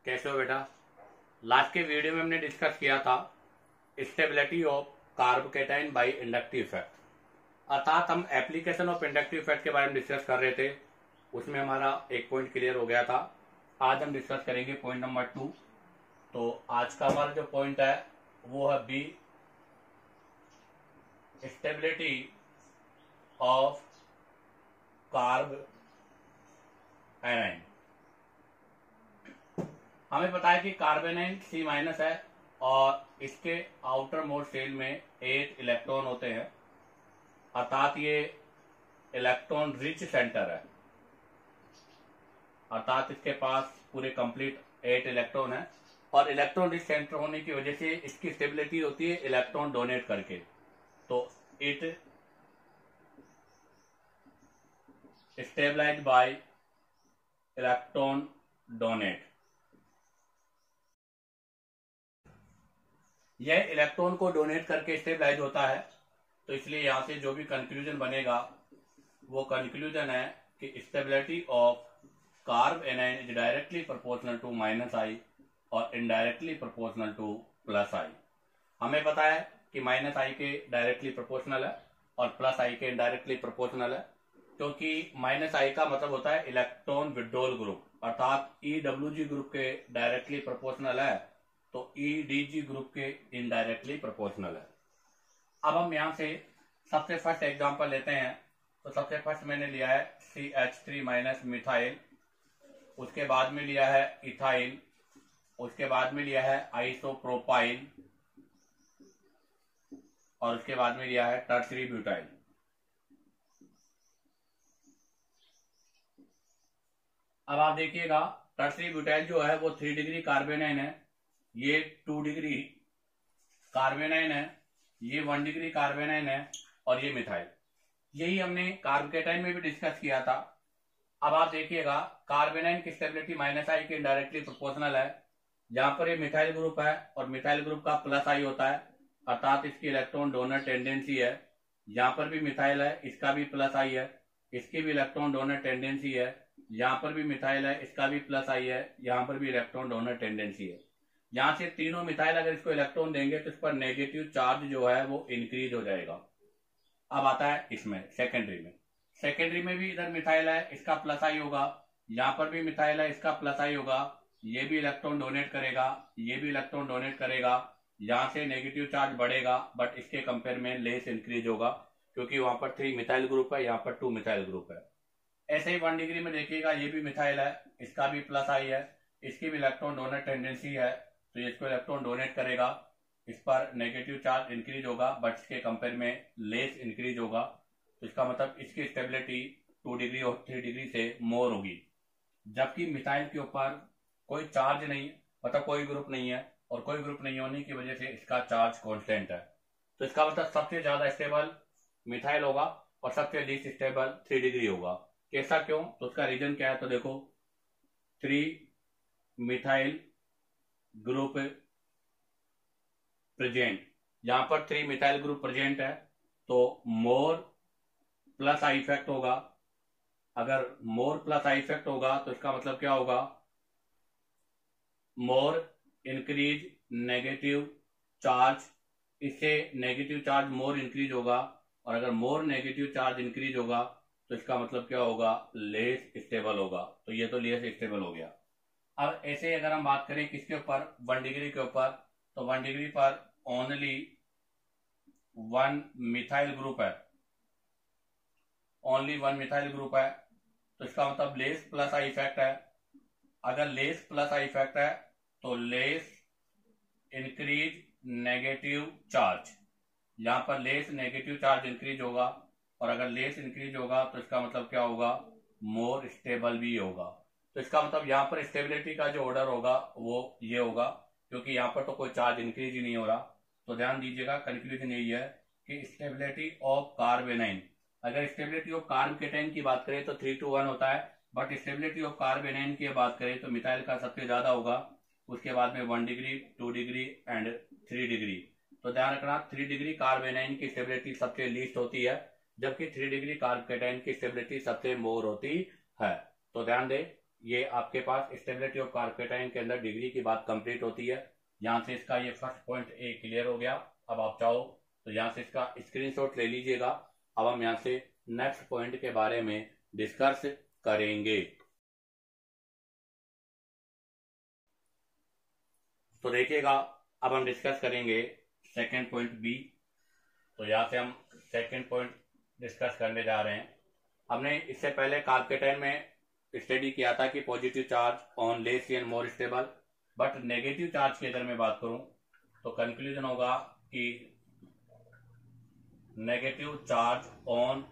कैसे हो बेटा। लास्ट के वीडियो में हमने डिस्कस किया था stability of carbocation by inductive effect, अर्थात हम एप्लीकेशन ऑफ इंडक्टिव इफेक्ट के बारे में डिस्कस कर रहे थे। उसमें हमारा एक पॉइंट क्लियर हो गया था। आज हम डिस्कस करेंगे पॉइंट नंबर 2। तो आज का हमारा जो पॉइंट है वो है B, stability of carbanion. हमें पता है कि कार्बेनाइन C- है और इसके आउटर मोस्ट शेल में 8 इलेक्ट्रॉन होते हैं, अर्थात ये इलेक्ट्रॉन रिच सेंटर है, अर्थात इसके पास पूरे कंप्लीट 8 इलेक्ट्रॉन है। और इलेक्ट्रॉन रिच सेंटर होने की वजह से इसकी स्टेबिलिटी होती है इलेक्ट्रॉन डोनेट करके। तो it stabilized by electron donate. यह इलेक्ट्रॉन को डोनेट करके स्टेबलाइज होता है। तो इसलिए यहां से जो भी कंक्लूजन बनेगा वो कंक्लूजन है कि stability of carbanion is directly proportional to -I और इनडायरेक्टली प्रोपोर्शनल टू +I। हमें पता है कि -I के डायरेक्टली प्रोपोर्शनल है और +I के इनडायरेक्टली प्रोपोर्शनल है, क्योंकि -I का मतलब होता है इलेक्ट्रॉन विड्रॉल ग्रुप, अर्थात EWG ग्रुप के डायरेक्टली प्रोपोर्शनल है तो EDG ग्रुप के इनडायरेक्टली प्रोपोर्शनल है। अब हम यहां से सबसे फर्स्ट एग्जांपल लेते हैं। तो सबसे फर्स्ट मैंने लिया है CH3- मिथाइल, उसके बाद में लिया है इथाइल, उसके बाद में लिया है आइसोप्रोपाइल और उसके बाद में लिया है टर्सरी ब्यूटाइल। अब आप देखिएगा टर्सरी ब्यूटाइल जो है वो 3 डिग्री कार्बेनाइन है, ये 2 डिग्री कार्बेनाइन है, ये 1 डिग्री कार्बेनाइन है और ये मिथाइल। यही हमने कार्बोकेटाइन में भी डिस्कस किया था। अब आप देखिएगा कार्बेनाइन की स्टेबिलिटी -I के डायरेक्टली प्रोपोर्शनल है। जहां पर ये मिथाइल ग्रुप है और मिथाइल ग्रुप का +I होता है, अर्थात इसकी इलेक्ट्रॉन डोनर टेंडेंसी है। यहाँ पर भी मिथाइल है, इसका भी +I है, इसकी भी इलेक्ट्रॉन डोनर टेंडेंसी है। यहाँ पर भी मिथाइल है, इसका भी +I है, यहाँ पर भी इलेक्ट्रॉन डोनर टेंडेंसी है। यहाँ से तीनों मिथाइल अगर इसको इलेक्ट्रॉन देंगे तो इस पर नेगेटिव चार्ज जो है वो इंक्रीज हो जाएगा। अब आता है इसमें सेकेंडरी में भी इधर मिथाइल है, इसका +I होगा, यहाँ पर भी मिथाइल है, इसका +I होगा, ये भी इलेक्ट्रॉन डोनेट करेगा, ये भी इलेक्ट्रॉन डोनेट करेगा। यहाँ से नेगेटिव चार्ज बढ़ेगा बट इसके कंपेयर में लेस इंक्रीज होगा, क्योंकि वहां पर 3 मिथाइल ग्रुप है, यहाँ पर 2 मिथाइल ग्रुप है। ऐसे ही 1 डिग्री में देखिएगा, ये भी मिथाइल है, इसका भी +I है, इसकी भी इलेक्ट्रॉन डोनेट टेंडेंसी है, तो इसको इलेक्ट्रॉन डोनेट करेगा, इस पर नेगेटिव चार्ज इंक्रीज होगा बट इसके कंपेयर में लेस इंक्रीज होगा। तो इसका मतलब इसकी स्टेबिलिटी 2 डिग्री और 3 डिग्री से मोर होगी। जबकि मिथाइल के ऊपर कोई चार्ज नहीं, मतलब कोई ग्रुप नहीं है, और कोई ग्रुप नहीं होने की वजह से इसका चार्ज कांस्टेंट है। तो इसका मतलब सबसे ज्यादा स्टेबल मिथाइल होगा और सबसे लीस्ट स्टेबल 3 डिग्री होगा। कैसा क्यों? तो उसका रीजन क्या है? तो देखो 3 मिथाइल ग्रुप प्रेजेंट, यहां पर 3 मिथाइल ग्रुप प्रेजेंट है तो मोर +I इफेक्ट होगा। अगर मोर +I इफेक्ट होगा तो इसका मतलब क्या होगा? मोर इंक्रीज नेगेटिव चार्ज, इससे नेगेटिव चार्ज मोर इंक्रीज होगा, और अगर मोर नेगेटिव चार्ज इंक्रीज होगा तो इसका मतलब क्या होगा? लेस स्टेबल होगा। तो ये तो लेस स्टेबल हो गया। अब ऐसे अगर हम बात करें किसके ऊपर, 1 डिग्री के ऊपर, तो 1 डिग्री पर ओनली 1 मिथाइल ग्रुप है, ओनली 1 मिथाइल ग्रुप है, तो इसका मतलब लेस +I इफेक्ट है। अगर लेस +I इफेक्ट है तो लेस इंक्रीज नेगेटिव चार्ज, यहां पर लेस नेगेटिव चार्ज इंक्रीज होगा, और अगर लेस इंक्रीज होगा तो इसका मतलब क्या होगा? मोर स्टेबल भी होगा। तो इसका मतलब यहाँ पर स्टेबिलिटी का जो ऑर्डर होगा वो ये होगा, क्योंकि यहाँ पर तो कोई चार्ज इंक्रीज ही नहीं हो रहा। तो ध्यान दीजिएगा, कंक्लूजन यही है कि स्टेबिलिटी ऑफ कार्बेनाइन, अगर स्टेबिलिटी ऑफ कार्बोकेटाइन की बात करें तो 3:1 होता है, बट स्टेबिलिटी ऑफ कार्बेनाइन की बात करें तो मिथाइल का सबसे ज्यादा होगा, उसके बाद में 1 डिग्री, 2 डिग्री एंड 3 डिग्री। तो ध्यान रखना 3 डिग्री कार्बेनाइन की स्टेबिलिटी सबसे लीस्ट होती है, जबकि 3 डिग्री कार्बोकेटाइन की स्टेबिलिटी सबसे मोर होती है। तो ध्यान दे ये आपके पास स्टेबिलिटी ऑफ कार्बोकेटाइन के अंदर डिग्री की बात कंप्लीट होती है। यहाँ से इसका ये फर्स्ट पॉइंट ए क्लियर हो गया। अब आप चाहो तो यहाँ से इसका स्क्रीनशॉट ले लीजिएगा। अब हम यहाँ से नेक्स्ट पॉइंट के बारे में डिस्कस करेंगे। तो देखिएगा, अब हम डिस्कस करेंगे सेकेंड पॉइंट बी। तो यहाँ से हम सेकेंड पॉइंट डिस्कस करने जा रहे हैं। हमने इससे पहले कार्बोकेटाइन में स्टडी किया था कि positive charge on less and more stable, but negative charge की अगर मैं बात करूं तो कंक्लूजन होगा कि negative charge on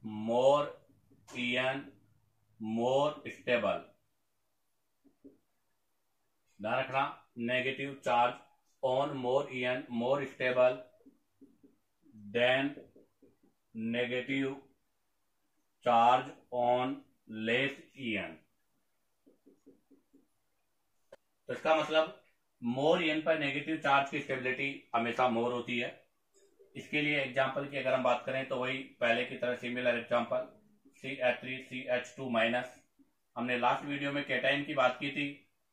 more EN more stable. ध्यान रखना, negative charge on more EN more stable than negative charge on less EN. तो इसका मतलब मोर ईएन पर नेगेटिव चार्ज की स्टेबिलिटी हमेशा मोर होती है। इसके लिए एग्जांपल की अगर हम बात करें तो वही पहले की तरह similar example CH3 CH2 minus. हमने लास्ट वीडियो में कैटाइन की बात की थी।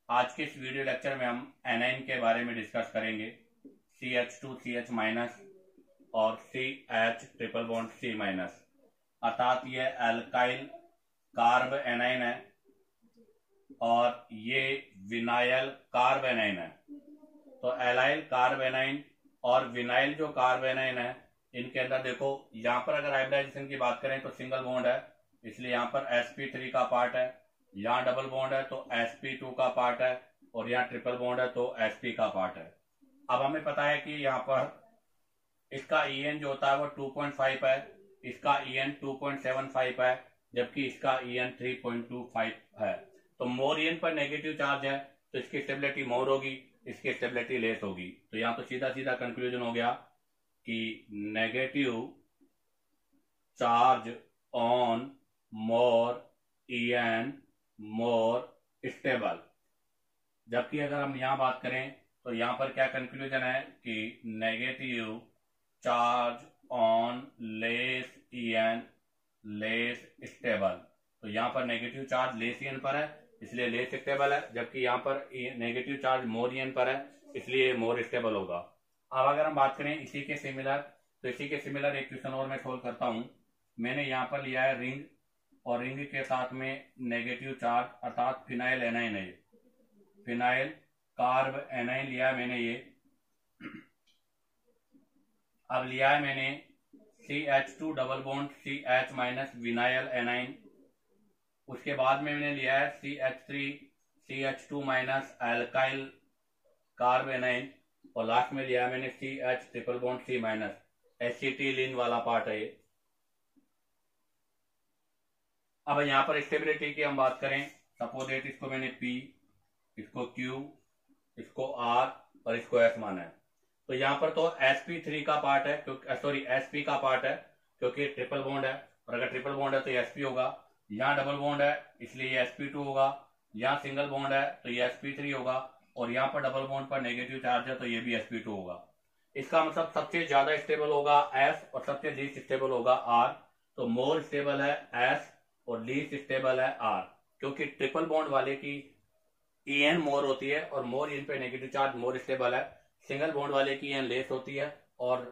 आज के इस वीडियो लेक्चर में हम एनाइन के बारे में डिस्कस करेंगे। CH2 CH माइनस और CH triple bond C minus, अर्थात यह एल्काइल कार्ब एनाइन है और ये विनाइल कार्ब एनाइन है। तो एलाइल कार्ब एनाइन और विनाइल जो कार्ब एनाइन है, इनके अंदर देखो यहाँ पर अगर हाइब्रिडाइजेशन की बात करें तो सिंगल बॉन्ड है, इसलिए यहाँ पर sp3 का पार्ट है। यहाँ डबल बॉन्ड है तो sp2 का पार्ट है, और यहाँ ट्रिपल बॉन्ड है तो sp का पार्ट है। अब हमें पता है कि यहाँ पर इसका EN जो होता है वो 2.5 है, इसका EN 2.75 है, जबकि इसका EN 3.25 है। तो मोर EN पर नेगेटिव चार्ज है तो इसकी स्टेबिलिटी मोर होगी, इसकी स्टेबिलिटी लेस होगी। तो यहाँ तो सीधा सीधा कंक्लूजन हो गया कि negative charge on more EN more stable. जबकि अगर हम यहाँ बात करें तो यहाँ पर क्या कंक्लूजन है कि negative charge on less EN less stable. तो यहाँ पर नेगेटिव चार्ज लेस EN पर है इसलिए लेस स्टेबल है, जबकि यहाँ पर नेगेटिव चार्ज मोर EN पर है इसलिए मोर स्टेबल होगा। अब अगर हम बात करें इसी के सिमिलर, तो इसी के सिमिलर एक क्वेश्चन और मैं सोल्व करता हूं। मैंने यहाँ पर लिया है रिंग, और रिंग के साथ में नेगेटिव चार्ज अर्थात फिनाइल एनाइन है, फिनाइल कार्ब एनाइन लिया है मैंने ये। अब लिया है मैंने CH2 double bond CH minus vinyl A9. उसके बाद में मैंने लिया है CH3 CH2 minus alkyl carb A9, और लास्ट में लिया है मैंने CH triple bond C minus acetylene वाला पार्ट है ये। अब यहाँ पर स्टेबिलिटी की हम बात करें, सपोज दैट इसको मैंने P, इसको Q, इसको R और इसको S माना है। तो यहाँ पर तो sp3 का पार्ट है, क्योंकि सॉरी sp का पार्ट है क्योंकि ट्रिपल बॉन्ड है, और अगर ट्रिपल बॉन्ड है तो ये sp होगा। यहाँ डबल बॉन्ड है इसलिए ये sp2 होगा। यहाँ सिंगल बॉन्ड है तो ये sp3 होगा, और यहाँ पर डबल बॉन्ड पर नेगेटिव चार्ज है तो ये भी sp2 होगा। इसका मतलब सबसे ज्यादा स्टेबल होगा S और सबसे लीस्ट स्टेबल होगा R। तो मोर स्टेबल है S और लीस्ट स्टेबल है R, क्योंकि ट्रिपल बॉन्ड वाले की EN मोर होती है और मोर EN पे नेगेटिव चार्ज मोर स्टेबल है। सिंगल बॉन्ड वाले की EN लेस होती है और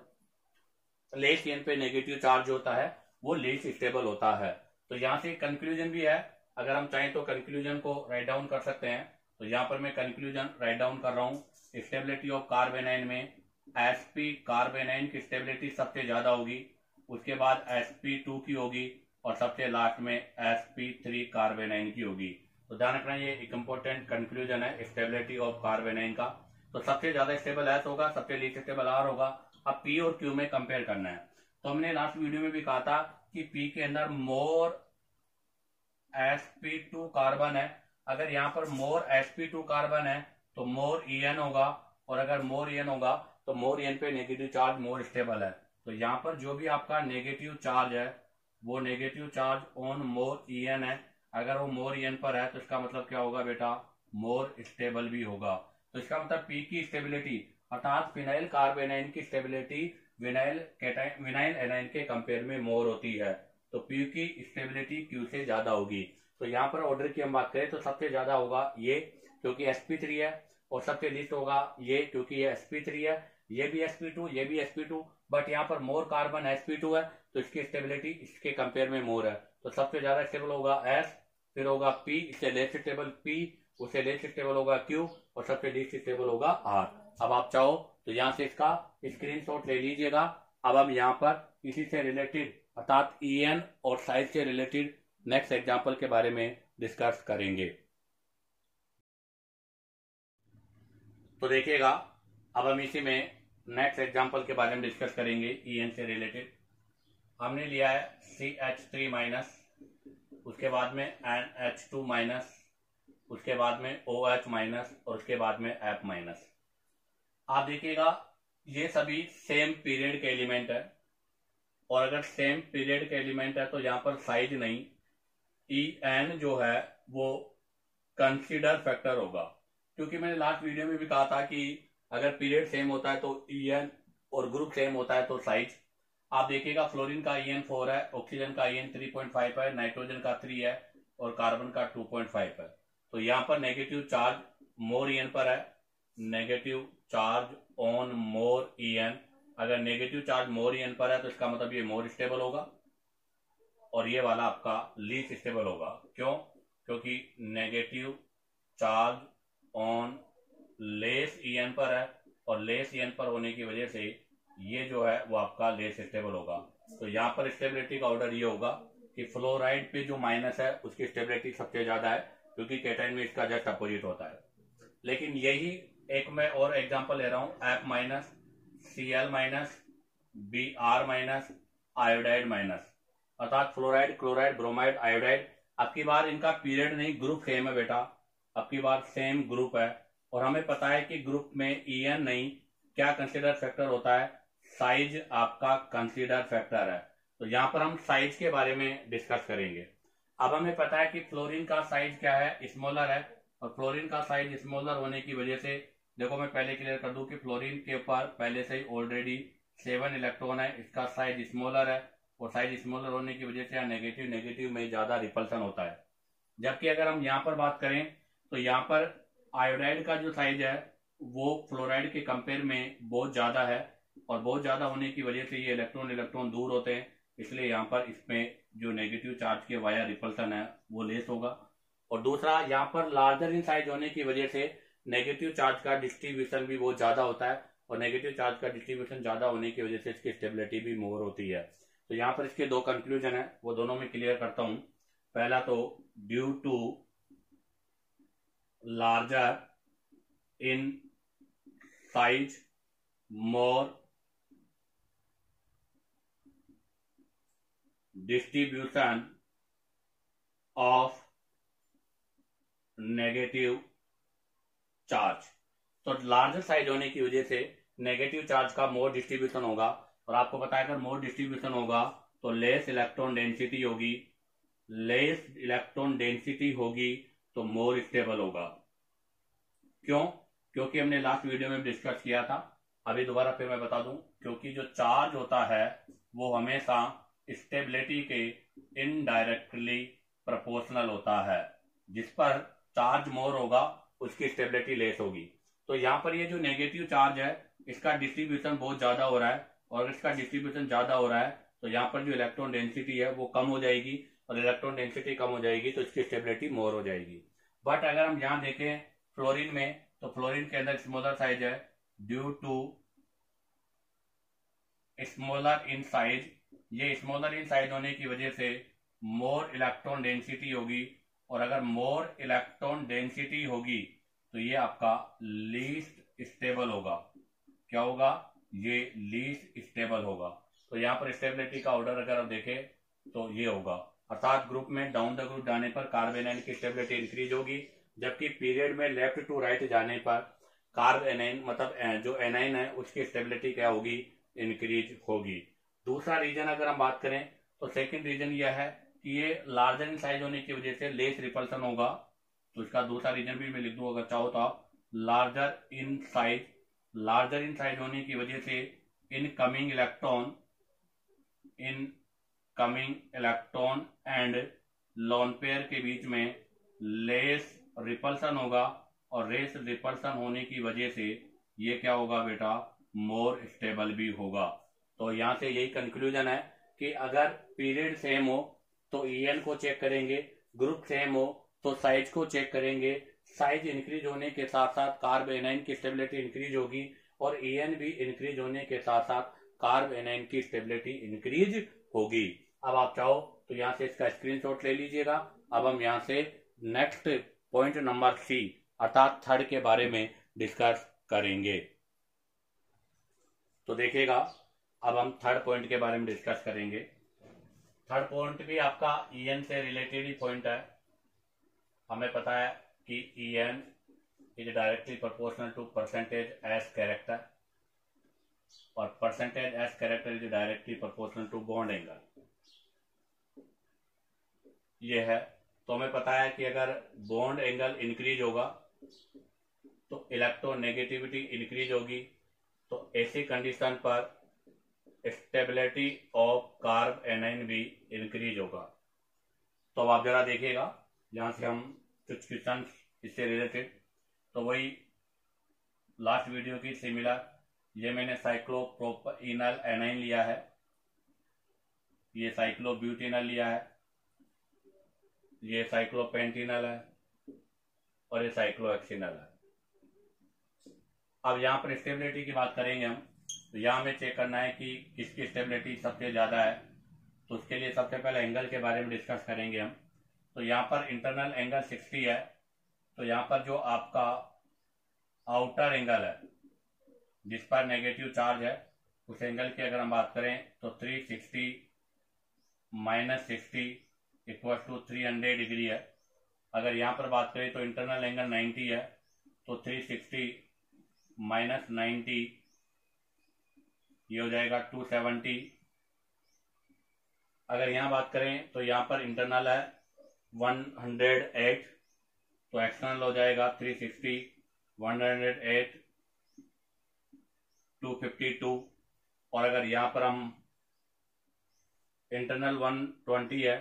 लेस EN पे नेगेटिव चार्ज होता है वो लेस स्टेबल होता है। तो यहाँ से कंक्लूजन भी है, अगर हम चाहें तो कंक्लूजन को राइट डाउन कर सकते हैं। तो यहाँ पर मैं कंक्लूजन राइट डाउन कर रहा हूँ। स्टेबिलिटी ऑफ कार्बेनाइन में sp कार्बेनाइन की स्टेबिलिटी सबसे ज्यादा होगी, उसके बाद sp2 की होगी, और सबसे लास्ट में sp3 कार्बेनाइन की होगी। तो ध्यान रखना ये एक इम्पोर्टेंट कंक्लूजन है स्टेबिलिटी ऑफ कार्बेनाइन का। तो सबसे ज्यादा स्टेबल S होगा, सबसे लीस्ट स्टेबल R होगा। अब P और Q में कंपेयर करना है। तो हमने लास्ट वीडियो में भी कहा था कि P के अंदर मोर sp2 कार्बन है। अगर यहाँ पर मोर sp2 कार्बन है तो मोर EN होगा, और अगर मोर EN होगा तो मोर EN पे नेगेटिव चार्ज मोर स्टेबल है। तो यहाँ पर जो भी आपका नेगेटिव चार्ज है वो negative charge on more EN है। अगर वो मोर EN पर है तो इसका मतलब क्या होगा बेटा, मोर स्टेबल भी होगा। तो इसका मतलब P की स्टेबिलिटी अर्थात फिनाइल कार्बेनाइन की स्टेबिलिटी विनाइल एनाइन के कंपेयर में मोर होती है। तो P की स्टेबिलिटी Q से ज्यादा होगी। तो यहाँ पर ऑर्डर की हम बात करें तो सबसे ज्यादा होगा ये, क्योंकि sp3 है, और सबसे लीस्ट होगा ये, क्योंकि ये sp3 है, ये भी sp2, ये भी sp2, बट यहाँ पर मोर कार्बन sp2 है, तो इसकी स्टेबिलिटी इसके कंपेयर में मोर है, तो सबसे ज्यादा स्टेबल होगा s, फिर होगा p, इससे लेस स्टेबल p, उससे लेस स्टेबल होगा q, और सबसे लीस्ट स्टेबल होगा r। अब आप चाहो तो यहाँ से इसका स्क्रीनशॉट ले लीजिएगा। अब हम यहाँ पर इसी से रिलेटेड अर्थात EN और साइज से रिलेटेड नेक्स्ट एग्जाम्पल के बारे में डिस्कस करेंगे। तो देखिएगा, अब हम इसी में नेक्स्ट एग्जाम्पल के बारे में डिस्कस करेंगे EN से रिलेटेड। हमने लिया है CH3 माइनस, उसके बाद में NH2 माइनस, उसके बाद में OH माइनस, और उसके बाद में F माइनस। आप देखिएगा ये सभी सेम पीरियड के एलिमेंट है, और अगर सेम पीरियड के एलिमेंट है तो यहाँ पर साइज नहीं, EN जो है वो कंसीडर फैक्टर होगा, क्योंकि मैंने लास्ट वीडियो में भी कहा था कि अगर पीरियड सेम होता है तो EN और ग्रुप सेम होता है तो साइज। आप देखिएगा फ्लोरीन का EN 4 है, ऑक्सीजन का EN 3.5 है, नाइट्रोजन का 3 है, और कार्बन का 2.5 है। तो यहाँ पर नेगेटिव चार्ज मोर EN पर है, negative charge on more EN। अगर नेगेटिव चार्ज मोर EN पर है तो इसका मतलब ये मोर स्टेबल होगा, और ये वाला आपका लीस्ट स्टेबल होगा। क्यों? क्योंकि negative charge on less EN पर है, और लेस EN पर होने की वजह से ये जो है वो आपका लेस स्टेबल होगा। तो यहाँ पर स्टेबिलिटी का ऑर्डर ये होगा कि फ्लोराइड पे जो माइनस है उसकी स्टेबिलिटी सबसे ज्यादा है, क्योंकि केटाइन में इसका जस्ट अपोजिट होता है। लेकिन यही एक मैं और एग्जांपल ले रहा हूं, F minus, Cl minus, Br minus, iodide minus, अर्थात फ्लोराइड, क्लोराइड, ब्रोमाइड, आयोडाइड। अब की बार इनका पीरियड नहीं, ग्रुप सेम है बेटा, अब की बार सेम ग्रुप है, और हमें पता है कि ग्रुप में EN नहीं, क्या कंसीडर फैक्टर होता है, साइज आपका कंसीडर फैक्टर है। तो यहाँ पर हम साइज के बारे में डिस्कस करेंगे। अब हमें पता है कि फ्लोरीन का साइज क्या है, स्मॉलर है, और फ्लोरीन का साइज स्मॉलर होने की वजह से, देखो मैं पहले क्लियर कर दूं कि फ्लोरीन के ऊपर पहले से ही ऑलरेडी 7 इलेक्ट्रॉन है, इसका साइज स्मॉलर है, और साइज स्मॉलर होने की वजह से नेगेटिव नेगेटिव में ज्यादा रिपल्सन होता है। जबकि अगर हम यहाँ पर बात करें तो यहाँ पर आयोडाइड का जो साइज है वो फ्लोराइड के कंपेयर में बहुत ज्यादा है, और बहुत ज्यादा होने की वजह से ये इलेक्ट्रॉन इलेक्ट्रॉन दूर होते हैं, इसलिए यहाँ पर इसमें जो नेगेटिव चार्ज के वाया रिपल्सन है वो लेस होगा। और दूसरा, यहाँ पर लार्जर इन साइज होने की वजह से नेगेटिव चार्ज का डिस्ट्रीब्यूशन भी बहुत ज्यादा होता है, और नेगेटिव चार्ज का डिस्ट्रीब्यूशन ज्यादा होने की वजह से इसकी स्टेबिलिटी भी मोर होती है। तो यहाँ पर इसके दो कंक्लूजन है, वो दोनों में क्लियर करता हूं। पहला तो due to larger in size more distribution of negative charge. तो लार्जर साइज होने की वजह से नेगेटिव चार्ज का मोर डिस्ट्रीब्यूशन होगा, और आपको पता है अगर मोर डिस्ट्रीब्यूशन होगा तो लेस इलेक्ट्रॉन डेंसिटी होगी, लेस इलेक्ट्रॉन डेंसिटी होगी तो मोर स्टेबल होगा। क्यों? क्योंकि हमने लास्ट वीडियो में डिस्कस किया था, अभी दोबारा फिर मैं बता दूं, क्योंकि जो चार्ज होता है वो हमेशा स्टेबिलिटी के इनडायरेक्टली प्रोपोर्शनल होता है। जिस पर चार्ज मोर होगा उसकी स्टेबिलिटी लेस होगी। तो यहाँ पर ये जो नेगेटिव चार्ज है इसका डिस्ट्रीब्यूशन बहुत ज्यादा हो रहा है, और इसका डिस्ट्रीब्यूशन ज्यादा हो रहा है तो यहाँ पर जो इलेक्ट्रॉन डेंसिटी है वो कम हो जाएगी, और इलेक्ट्रॉन डेंसिटी कम हो जाएगी तो इसकी स्टेबिलिटी मोर हो जाएगी। बट अगर हम यहाँ देखें फ्लोरीन में, तो फ्लोरीन के अंदर स्मॉलर साइज है, due to smaller in size, ये स्मॉलर इन साइज होने की वजह से मोर इलेक्ट्रॉन डेंसिटी होगी, और अगर मोर इलेक्ट्रॉन डेंसिटी होगी तो ये आपका लीस्ट स्टेबल होगा। क्या होगा? ये लीस्ट स्टेबल होगा। तो यहाँ पर स्टेबिलिटी का ऑर्डर अगर आप देखें तो ये होगा, अर्थात ग्रुप में डाउन द ग्रुप जाने पर कार्बेनाइन की स्टेबिलिटी इंक्रीज होगी, जबकि पीरियड में लेफ्ट टू राइट जाने पर कार्बेनाइन मतलब जो एनाइन है उसकी स्टेबिलिटी क्या होगी? इंक्रीज होगी। दूसरा रीजन अगर हम बात करें तो सेकंड रीजन यह है कि ये लार्जर इन साइज होने की वजह से लेस रिपल्सन होगा। तो इसका दूसरा रीजन भी मैं लिख दूं अगर चाहो तो आप, लार्जर इन साइज होने की वजह से incoming electron and lone pair के बीच में लेस रिपल्सन होगा, और लेस रिपल्सन होने की वजह से ये क्या होगा बेटा, मोर स्टेबल भी होगा। तो यहां से यही कंक्लूजन है कि अगर पीरियड सेम हो तो EN को चेक करेंगे, ग्रुप सेम हो तो साइज को चेक करेंगे। साइज इंक्रीज होने के साथ साथ कार्ब एनाइन की स्टेबिलिटी इंक्रीज होगी, और EN भी इंक्रीज होने के साथ साथ कार्ब एनाइन की स्टेबिलिटी इंक्रीज होगी। अब आप चाहो तो यहां से इसका स्क्रीनशॉट ले लीजिएगा। अब हम यहां से नेक्स्ट पॉइंट नंबर C अर्थात थर्ड के बारे में डिस्कस करेंगे। तो देखिएगा, अब हम थर्ड पॉइंट के बारे में डिस्कस करेंगे। थर्ड पॉइंट भी आपका EN से रिलेटेड ही पॉइंट है। हमें पता है कि EN is directly proportional to percentage s character, और percentage s character is directly proportional to bond angle. ये है। तो हमें पता है कि अगर बॉन्ड एंगल इंक्रीज होगा तो इलेक्ट्रोनेगेटिविटी इंक्रीज होगी, तो ऐसी कंडीशन पर स्टेबिलिटी ऑफ कार्ब एनाइन भी इंक्रीज होगा। तो अब आप जरा देखिएगा, यहां से हम कुछ क्वेश्चन इससे रिलेटेड, तो वही लास्ट वीडियो की सिमिलर, ये मैंने साइक्लोप्रोपेनॉल एनाइन लिया है, ये साइक्लोब्यूटेनॉल लिया है, ये साइक्लोपेंटेनॉल है, और ये साइक्लोहेक्सेनॉल है। अब यहाँ पर स्टेबिलिटी की बात करेंगे हम, तो यहाँ हमें चेक करना है कि किसकी स्टेबिलिटी सबसे ज्यादा है। तो उसके लिए सबसे पहले एंगल के बारे में डिस्कस करेंगे हम। तो यहाँ पर इंटरनल एंगल 60 है, तो यहाँ पर जो आपका आउटर एंगल है जिस पर नेगेटिव चार्ज है, उस एंगल की अगर हम बात करें तो 360 माइनस 60 इक्वल टू 300 डिग्री है। अगर यहाँ पर बात करें तो इंटरनल एंगल 90 है, तो 360 माइनस 90 ये हो जाएगा 270। अगर यहाँ बात करें तो यहाँ पर इंटरनल है 108, तो एक्सटर्नल हो जाएगा 360 108 252। और अगर यहाँ पर हम इंटरनल 120 है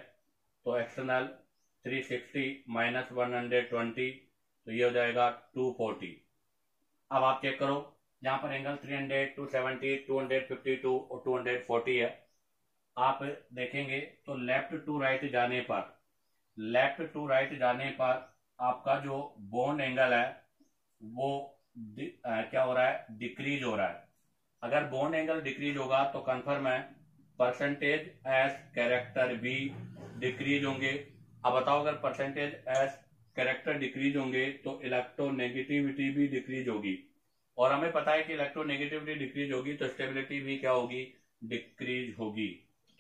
तो एक्सटर्नल 360 माइनस 120, तो ये हो जाएगा 240। अब आप चेक करो, यहाँ पर एंगल 300 270 252 और 240 है। आप देखेंगे तो लेफ्ट टू राइट जाने पर आपका जो बॉन्ड एंगल है वो क्या हो रहा है, डिक्रीज हो रहा है। अगर बॉन्ड एंगल डिक्रीज होगा तो कंफर्म है परसेंटेज एज कैरेक्टर भी डिक्रीज होंगे। अब बताओ, अगर परसेंटेज एज कैरेक्टर डिक्रीज होंगे तो इलेक्ट्रोनेगेटिविटी भी डिक्रीज होगी, और हमें पता है कि इलेक्ट्रोनेगेटिविटी डिक्रीज होगी तो स्टेबिलिटी भी क्या होगी, डिक्रीज होगी।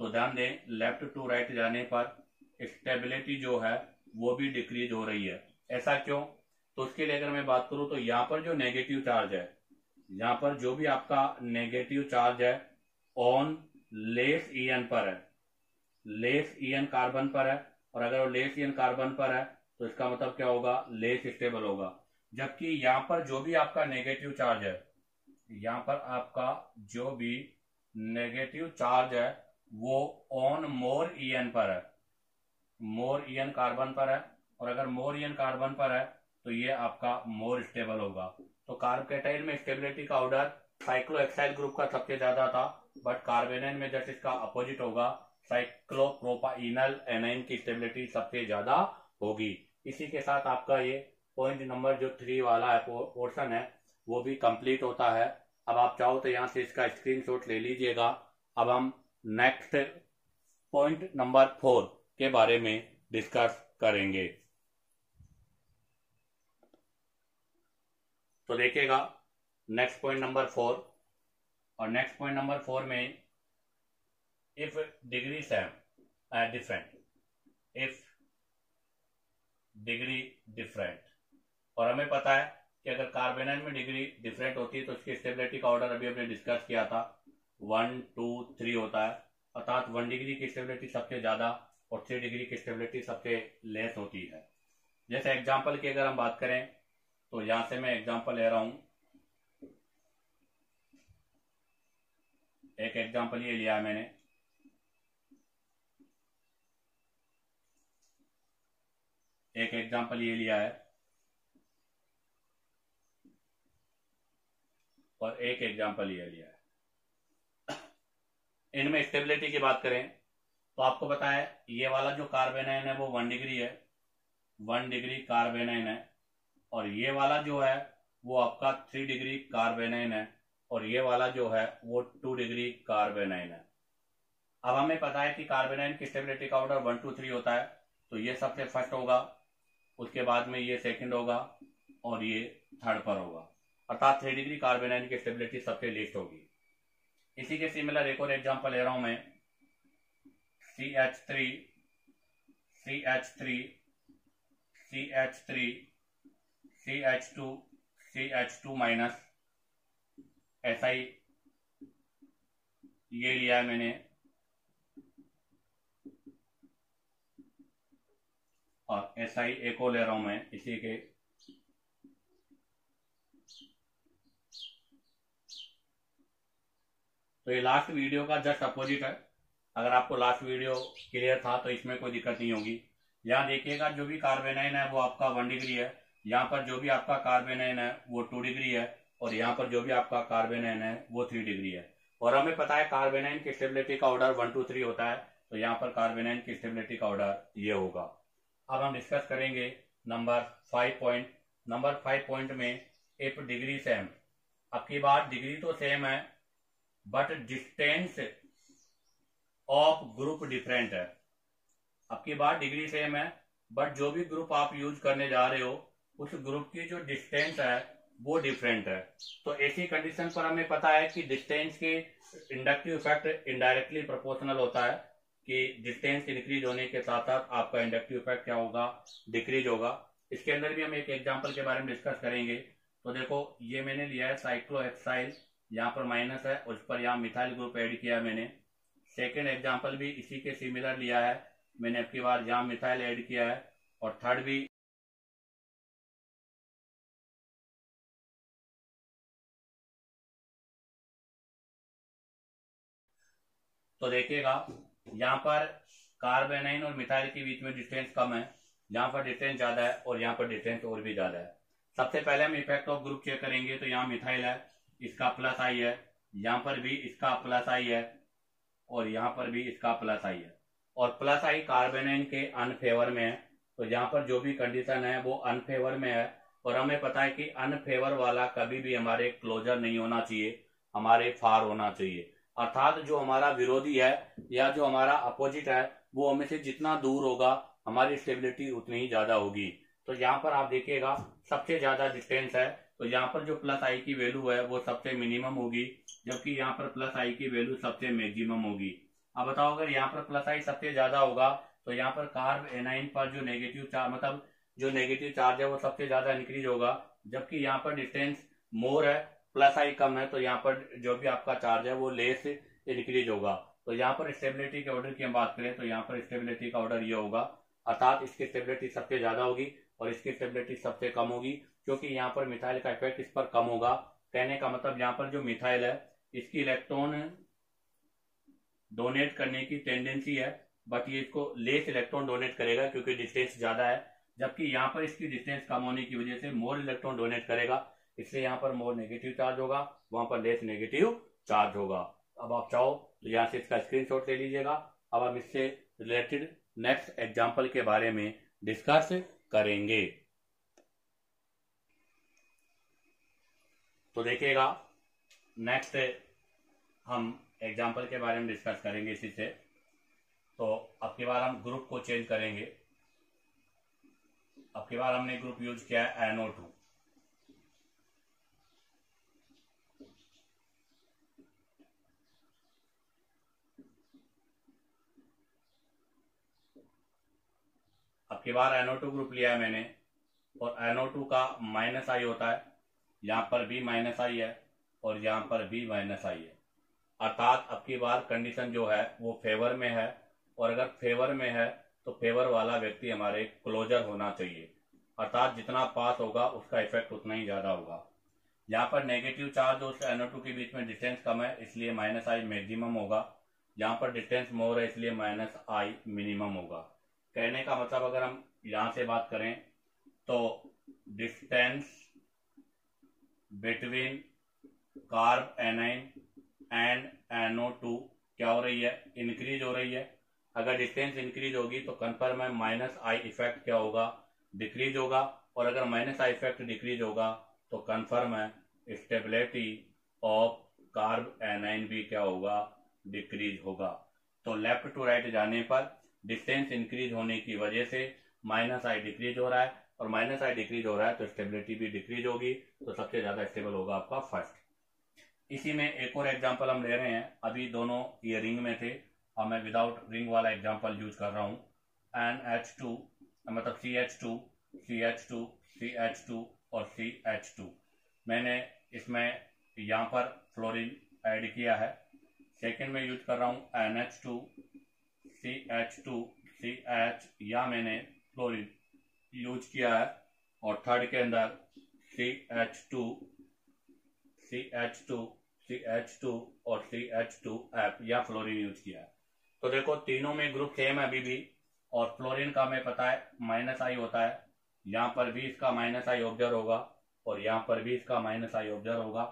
तो ध्यान दें, लेफ्ट टू राइट जाने पर स्टेबिलिटी जो है वो भी डिक्रीज हो रही है। ऐसा क्यों? तो उसके लिए अगर मैं बात करूं तो यहाँ पर जो नेगेटिव चार्ज है, यहाँ पर जो भी आपका नेगेटिव चार्ज है ऑन लेस EN पर है, लेस EN कार्बन पर है, और अगर वो लेस EN कार्बन पर है तो इसका मतलब क्या होगा, लेस स्टेबल होगा। जबकि यहाँ पर जो भी आपका नेगेटिव चार्ज है, यहाँ पर आपका जो भी नेगेटिव चार्ज है वो ऑन मोर EN पर है, मोर EN कार्बन पर है, और अगर मोर EN कार्बन पर है तो ये आपका मोर स्टेबल होगा। तो कार्बोकेटाइन में स्टेबिलिटी का ऑर्डर साइक्लोहेक्साइल ग्रुप का सबसे ज्यादा था, बट कार्बेनाइन में जस्ट इसका अपोजिट होगा, साइक्लोप्रोपाइनल एनाइन की स्टेबिलिटी सबसे ज्यादा होगी। इसी के साथ आपका ये पॉइंट नंबर जो 3 वाला है पोर्शन है वो भी कंप्लीट होता है। अब आप चाहो तो यहां से इसका स्क्रीनशॉट ले लीजिएगा। अब हम नेक्स्ट पॉइंट नंबर 4 के बारे में डिस्कस करेंगे। तो देखिएगा, नेक्स्ट पॉइंट नंबर 4, और नेक्स्ट पॉइंट नंबर 4 में if degree same different, if degree different, और हमें पता है कि अगर कार्बेनाइन में डिग्री डिफरेंट होती है तो उसकी स्टेबिलिटी का ऑर्डर अभी हमने डिस्कस किया था 1 2 3 होता है, अर्थात 1 डिग्री की स्टेबिलिटी सबसे ज्यादा और 3 डिग्री की स्टेबिलिटी सबसे लेस होती है। जैसे एग्जाम्पल की अगर हम बात करें तो यहां से मैं एग्जाम्पल ले रहा हूं, एक एग्जाम्पल ये लिया है मैंने, एक एग्जांपल ये लिया है और एक एग्जांपल ये लिया है। इनमें स्टेबिलिटी की बात करें तो आपको पता है ये वाला जो कार्बेनाइन है वो 1 डिग्री है, 1 डिग्री कार्बेनाइन है, और ये वाला जो है वो आपका 3 डिग्री कार्बेनाइन है, और ये वाला जो है वो 2 डिग्री कार्बेनाइन है। अब हमें पता है कि कार्बेनाइन की स्टेबिलिटी का ऑर्डर 1 2 3 होता है, तो ये सबसे फर्स्ट होगा, उसके बाद में ये सेकंड होगा और ये थर्ड पर होगा, अर्थात 3 डिग्री कार्बेनाइन की स्टेबिलिटी सबसे लीस्ट होगी। इसी के सिमिलर एक और एग्जांपल ले रहा हूं मैं, CH3 CH3 CH3 CH2 CH2 minus SI ये लिया है मैंने, और SI एक और ले रहा हूं मैं इसी के, तो ये लास्ट वीडियो का जस्ट अपोजिट है। अगर आपको लास्ट वीडियो क्लियर था तो इसमें कोई दिक्कत नहीं होगी। यहाँ देखिएगा जो भी कार्बेनाइन है वो आपका 1 डिग्री है, यहाँ पर जो भी आपका कार्बेनाइन है वो 2 डिग्री है, और यहाँ पर जो भी आपका कार्बेनाइन है वो 3 डिग्री है। और हमें पता है कार्बेनाइन की स्टेबिलिटी का ऑर्डर 1 2 3 होता है, तो यहाँ पर कार्बेनाइन की स्टेबिलिटी का ऑर्डर ये होगा। अब हम डिस्कस करेंगे नंबर 5 पॉइंट। नंबर 5 पॉइंट में इफ डिग्री सेम, अब की बात डिग्री तो सेम है but distance of group different है। अब की बात डिग्री सेम है बट जो भी ग्रुप आप यूज करने जा रहे हो उस ग्रुप की जो डिस्टेंस है वो डिफरेंट है। तो ऐसी कंडीशन पर हमें पता है कि डिस्टेंस के इंडक्टिव इफेक्ट इनडायरेक्टली प्रोपोर्शनल होता है, कि डिस्टेंस इंक्रीज होने के साथ साथ आपका इंडक्टिव इफेक्ट क्या होगा, डिक्रीज होगा। इसके अंदर भी हम एक एग्जांपल के बारे में डिस्कस करेंगे। तो देखो ये मैंने लिया है साइक्लोहेक्साइल, यहाँ पर माइनस है, उस पर यहाँ मिथाइल ग्रुप ऐड किया है मैंने। सेकेंड एग्जाम्पल भी इसी के सिमिलर लिया है मैंने, अब की बार यहाँ मिथाइल ऐड किया है, और थर्ड भी तो देखिएगा यहाँ पर कार्बेनाइन और मिथाइल के बीच में डिस्टेंस कम है, यहाँ पर डिस्टेंस ज्यादा है और यहाँ पर डिस्टेंस और भी ज्यादा है। सबसे पहले हम इफेक्ट ऑफ ग्रुप चेक करेंगे। तो यहाँ मिथाइल है, इसका प्लस आई है, यहाँ पर भी इसका प्लस आई है, और यहाँ पर भी इसका प्लस आई है, और प्लस आई कार्बेनाइन के अनफेवर में है। तो यहाँ पर जो भी कंडीशन है वो अनफेवर में है, और हमें पता है कि अनफेवर वाला कभी भी हमारे क्लोजर नहीं होना चाहिए, हमारे फार होना चाहिए। अर्थात जो हमारा विरोधी है या जो हमारा अपोजिट है वो हमें से जितना दूर होगा हमारी स्टेबिलिटी उतनी ही ज्यादा होगी। तो यहाँ पर आप देखिएगा सबसे ज्यादा डिस्टेंस है, तो यहाँ पर जो प्लस आई की वैल्यू है वो सबसे मिनिमम होगी, जबकि यहाँ पर प्लस आई की वैल्यू सबसे मैक्सिमम होगी। अब बताओ अगर यहाँ पर प्लस आई सबसे ज्यादा होगा तो यहाँ पर कार्ब एनाइन पर जो नेगेटिव चार्ज मतलब जो नेगेटिव चार्ज है वो सबसे ज्यादा इंक्रीज होगा, जबकि यहाँ पर डिस्टेंस मोर है, प्लस आई कम है, तो यहाँ पर जो भी आपका चार्ज है वो लेस इंक्रीज होगा। तो यहाँ पर स्टेबिलिटी के ऑर्डर की हम बात करें तो यहाँ पर स्टेबिलिटी का ऑर्डर ये होगा, अर्थात इसकी स्टेबिलिटी सबसे ज्यादा होगी और इसकी स्टेबिलिटी सबसे कम होगी, क्योंकि यहाँ पर मिथाइल का इफेक्ट इस पर कम होगा। कहने का मतलब यहाँ पर जो मिथाइल है इसकी इलेक्ट्रॉन डोनेट करने की टेंडेंसी है, बट ये इसको लेस इलेक्ट्रॉन डोनेट करेगा क्योंकि डिस्टेंस ज्यादा है, जबकि यहाँ पर इसकी डिस्टेंस कम होने की वजह से मोर इलेक्ट्रॉन डोनेट करेगा, इसलिए यहाँ पर मोर नेगेटिव चार्ज होगा, वहां पर लेस नेगेटिव चार्ज होगा। अब आप चाहो तो यहाँ से इसका स्क्रीनशॉट ले लीजिएगा। अब हम इससे रिलेटेड नेक्स्ट एग्जांपल के बारे में डिस्कस करेंगे। तो देखिएगा नेक्स्ट हम एग्जांपल के बारे में डिस्कस करेंगे इसी से। तो अब की बार हम ग्रुप को चेंज करेंगे। अब की बार हमने ग्रुप यूज किया है NO2। अब की बार NO2 ग्रुप लिया है मैंने, और NO2 का माइनस आई होता है, यहाँ पर भी माइनस आई है और यहाँ पर भी माइनस आई है, अर्थात अब की बार कंडीशन जो है वो फेवर में है, और अगर फेवर में है तो फेवर वाला व्यक्ति हमारे क्लोजर होना चाहिए, अर्थात जितना पास होगा उसका इफेक्ट उतना ही ज्यादा होगा। यहाँ पर नेगेटिव चार्ज और NO2 के बीच में डिस्टेंस कम है इसलिए माइनस आई मैक्सिमम होगा, यहाँ पर डिस्टेंस मोर है इसलिए माइनस आई मिनिमम होगा। कहने का मतलब अगर हम यहां से बात करें तो distance between carb A9 and NO2 क्या हो रही है, इंक्रीज हो रही है। अगर डिस्टेंस इंक्रीज होगी तो कन्फर्म है माइनस आई इफेक्ट क्या होगा, डिक्रीज होगा। और अगर माइनस आई इफेक्ट डिक्रीज होगा तो कन्फर्म है स्टेबिलिटी ऑफ कार्ब एनाइन भी क्या होगा, डिक्रीज होगा। तो लेफ्ट टू राइट जाने पर डिस्टेंस इंक्रीज होने की वजह से माइनस आई डिक्रीज हो रहा है, और माइनस आई डिक्रीज हो रहा है तो स्टेबिलिटी भी डिक्रीज होगी। तो सबसे ज्यादा स्टेबल होगा आपका फर्स्ट। इसी में एक और एग्जांपल हम ले रहे हैं। अभी दोनों ये रिंग में थे, और मैं विदाउट रिंग वाला एग्जांपल यूज कर रहा हूँ। NH2 मतलब CH2 CH2 CH2 और CH2। मैंने इसमें यहाँ पर फ्लोरीन ऐड किया है। सेकंड में यूज कर रहा हूँ NH2 CH2 CH, या मैंने फ्लोरीन यूज किया है। और थर्ड के अंदर CH2 CH2 CH2 और CH2F या फ्लोरीन यूज किया है। तो देखो तीनों में ग्रुप सेम है अभी भी, और फ्लोरीन का हमें पता है माइनस आई होता है। यहाँ पर भी इसका माइनस आई ऑब्जर्व होगा, और यहाँ पर भी इसका माइनस आई ऑब्जर्व होगा।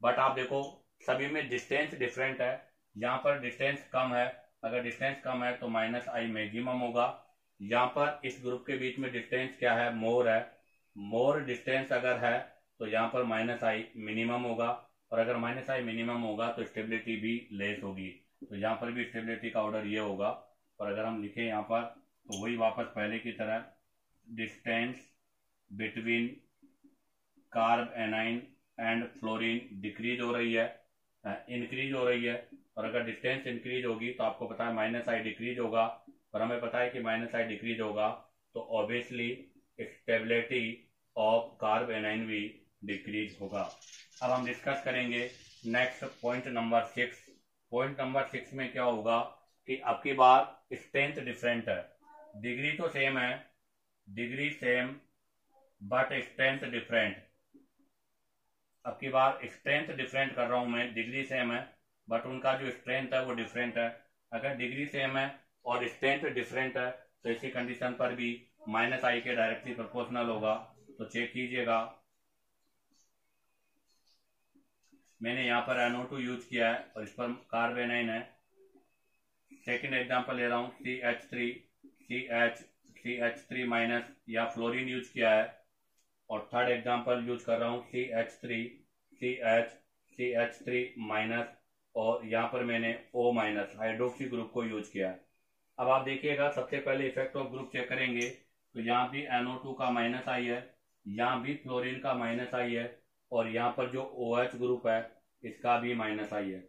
बट आप देखो सभी में डिस्टेंस डिफरेंट है। यहाँ पर डिस्टेंस कम है, अगर डिस्टेंस कम है तो माइनस आई मैक्सिमम होगा। यहाँ पर इस ग्रुप के बीच में डिस्टेंस क्या है, मोर है। मोर डिस्टेंस अगर है तो यहाँ पर माइनस आई मिनिमम होगा, और अगर माइनस आई मिनिमम होगा तो स्टेबिलिटी भी लेस होगी। तो यहाँ पर भी स्टेबिलिटी का ऑर्डर ये होगा। और अगर हम लिखें यहाँ पर तो वही वापस पहले की तरह, distance between carb A9 and fluorine decrease हो रही है, इंक्रीज हो रही है। और अगर डिस्टेंस इंक्रीज होगी तो आपको पता है माइनस आई डिक्रीज होगा, और हमें पता है कि माइनस आई डिक्रीज होगा तो obviously stability of carb A9 भी डिक्रीज होगा। अब हम डिस्कस करेंगे next point number 6। Point number 6 में क्या होगा कि आपकी बार स्ट्रेंथ डिफरेंट है। डिग्री तो सेम है, degree same but strength different. आपकी बार स्ट्रेंथ डिफरेंट कर रहा हूं मैं, डिग्री सेम है बट उनका जो स्ट्रेंथ है वो डिफरेंट है। अगर डिग्री सेम है और स्ट्रेंथ डिफरेंट है तो इसी कंडीशन पर भी माइनस आई के डायरेक्टली प्रोपोर्शनल होगा। तो चेक कीजिएगा, मैंने यहाँ पर NO2 यूज किया है और इस पर कार्ब एनाइन है। सेकेंड एग्जांपल ले रहा हूँ CH3 माइनस या फ्लोरीन यूज किया है। और थर्ड एग्जांपल यूज कर रहा हूँ CH3 माइनस, और यहाँ पर मैंने O माइनस हाइड्रोक्सी ग्रुप को यूज किया है। अब आप देखिएगा सबसे पहले इफेक्ट ऑफ ग्रुप चेक करेंगे तो यहाँ भी NO2 का माइनस आई है, यहाँ भी फ्लोरीन का माइनस आई है, और यहाँ पर जो OH ग्रुप है इसका भी माइनस आई है।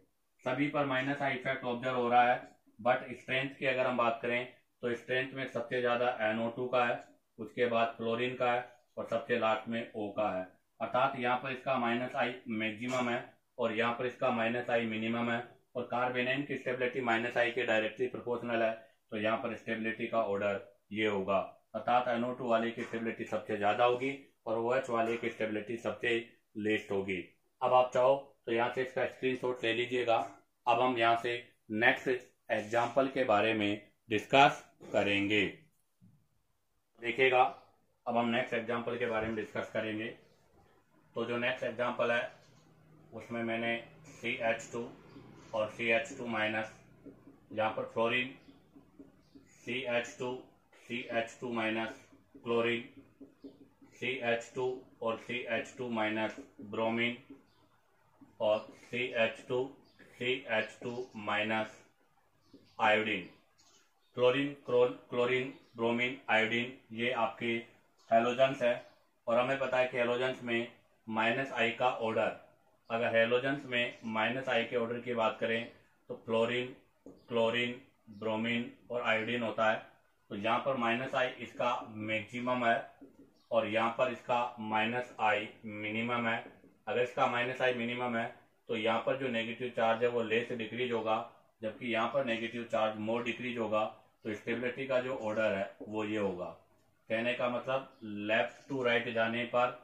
सभी पर माइनस आई इफेक्ट ऑब्जर्व हो रहा है। बट स्ट्रेंथ की अगर हम बात करें तो स्ट्रेंथ में सबसे ज्यादा NO2 का है, उसके बाद फ्लोरीन का है, और सबसे लास्ट में O का है। अर्थात यहाँ पर इसका माइनस आई मैक्सिमम है और यहाँ पर इसका माइनस आई मिनिमम है, और कार्ब एनाइन की स्टेबिलिटी माइनस आई के डायरेक्टली प्रोपोर्शनल है। तो यहाँ पर स्टेबिलिटी का ऑर्डर ये होगा, अर्थात NO2 वाले की स्टेबिलिटी सबसे ज्यादा होगी और OH वाले की स्टेबिलिटी सबसे लेस्ट होगी। अब आप चाहो तो यहाँ से इसका स्क्रीनशॉट ले लीजिएगा। अब हम यहाँ से नेक्स्ट एग्जाम्पल के बारे में डिस्कस करेंगे। देखिएगा अब हम नेक्स्ट एग्जाम्पल के बारे में डिस्कस करेंगे। तो जो नेक्स्ट एग्जाम्पल है उसमें मैंने CH2 और CH2 माइनस, यहाँ पर fluorine CH2 minus chlorine, CH2 और CH2 माइनस ब्रोमीन, और CH2 minus iodine. Chlorine bromine iodine ये आपके हेलोजेंस है, और हमें पता है कि हेलोजेंस में माइनस आई का ऑर्डर, अगर हेलोजेंस में माइनस आई के ऑर्डर की बात करें तो फ्लोरीन, क्लोरीन, ब्रोमीन और आयोडीन होता है। तो यहाँ पर माइनस आई इसका मैक्सिमम है और यहाँ पर इसका माइनस आई मिनिमम है। अगर इसका माइनस आई मिनिमम है तो यहाँ पर जो नेगेटिव चार्ज है वो लेस डिक्रीज होगा, जबकि यहाँ पर नेगेटिव चार्ज मोर डिक्रीज होगा। तो स्टेबिलिटी का जो ऑर्डर है वो ये होगा। कहने का मतलब लेफ्ट टू राइट जाने पर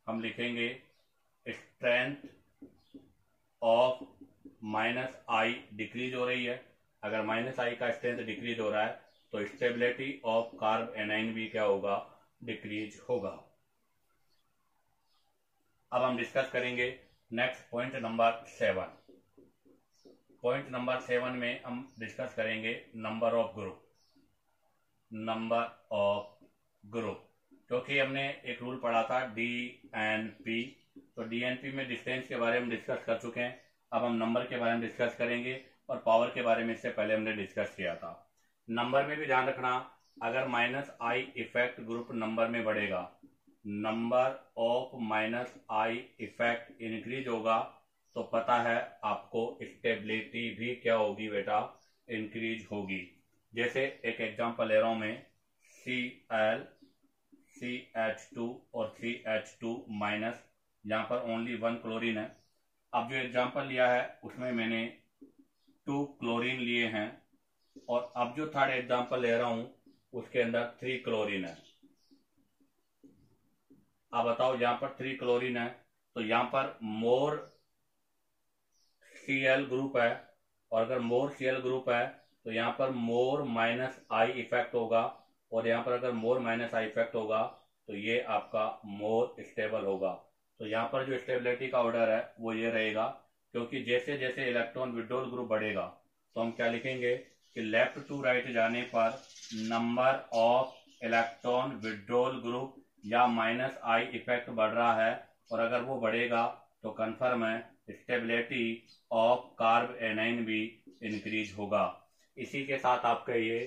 हम लिखेंगे strength of minus I decrease हो रही है। अगर माइनस आई का स्ट्रेंथ डिक्रीज हो रहा है तो स्टेबिलिटी ऑफ कार्ब एनाइन भी क्या होगा, डिक्रीज होगा। अब हम डिस्कस करेंगे next point number 7। Point number 7 में हम डिस्कस करेंगे number of group. Number of group, क्योंकि हमने एक रूल पढ़ा था DNP, तो DNP में डिस्टेंस के बारे में डिस्कस कर चुके हैं। अब हम नंबर के बारे में डिस्कस करेंगे और पावर के बारे में इससे पहले हमने डिस्कस किया था। नंबर में भी ध्यान रखना, अगर -I इफेक्ट ग्रुप नंबर में बढ़ेगा, number of -I effect increase होगा, तो पता है आपको स्टेबिलिटी भी क्या होगी बेटा, इंक्रीज होगी। जैसे एक एग्जांपल ले रहा हूं मैं, Cl CH2 और CH2 माइनस, यहाँ पर ओनली 1 क्लोरीन है। अब जो एग्जांपल लिया है उसमें मैंने 2 क्लोरीन लिए हैं, और अब जो थर्ड एग्जांपल ले रहा हूं उसके अंदर 3 क्लोरीन है। अब बताओ, यहाँ पर 3 क्लोरीन है तो यहाँ पर मोर Cl ग्रुप है, और अगर मोर Cl ग्रुप है तो यहाँ पर मोर -I इफेक्ट होगा, और यहाँ पर अगर मोर -I इफेक्ट होगा तो ये आपका मोर स्टेबल होगा। तो यहाँ पर जो स्टेबिलिटी का ऑर्डर है वो ये रहेगा, क्योंकि जैसे जैसे इलेक्ट्रॉन विड्रॉल ग्रुप बढ़ेगा तो हम क्या लिखेंगे कि लेफ्ट टू राइट जाने पर number of electron withdrawal group या -I इफेक्ट बढ़ रहा है, और अगर वो बढ़ेगा तो कन्फर्म है स्टेबिलिटी ऑफ कार्ब एनाइन भी इंक्रीज होगा। इसी के साथ आपका ये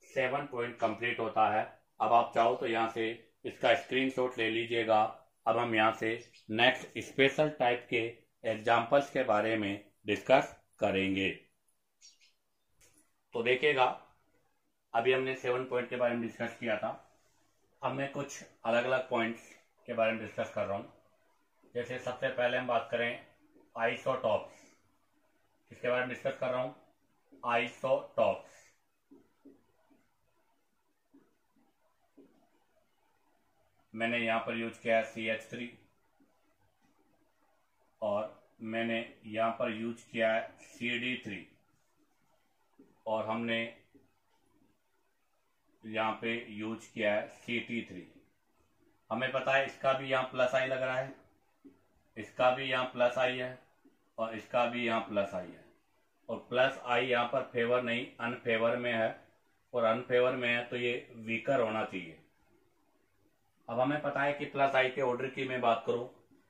7 पॉइंट कंप्लीट होता है। अब आप चाहो तो यहाँ से इसका स्क्रीनशॉट ले लीजिएगा। अब हम यहाँ से नेक्स्ट स्पेशल टाइप के एग्जाम्पल्स के बारे में डिस्कस करेंगे। तो देखिएगा, अभी हमने 7 पॉइंट के बारे में डिस्कस किया था। अब मैं कुछ अलग अलग पॉइंट्स के बारे में डिस्कस कर रहा हूँ। जैसे सबसे पहले हम बात करें आइसोटॉप्स, इसके बारे में डिस्कस कर रहा हूँ। आइसोटॉप्स, मैंने यहां पर यूज किया है CH3, और मैंने यहां पर यूज किया है CD3, और हमने यहां पे यूज किया है CT3। हमें पता है इसका भी यहां +I लग रहा है, इसका भी यहां +I है, और इसका भी यहां +I है, और +I यहां पर फेवर नहीं अनफेवर में है, और अनफेवर में है तो ये वीकर होना चाहिए। अब हमें पता है कि +I के ऑर्डर की मैं बात करूं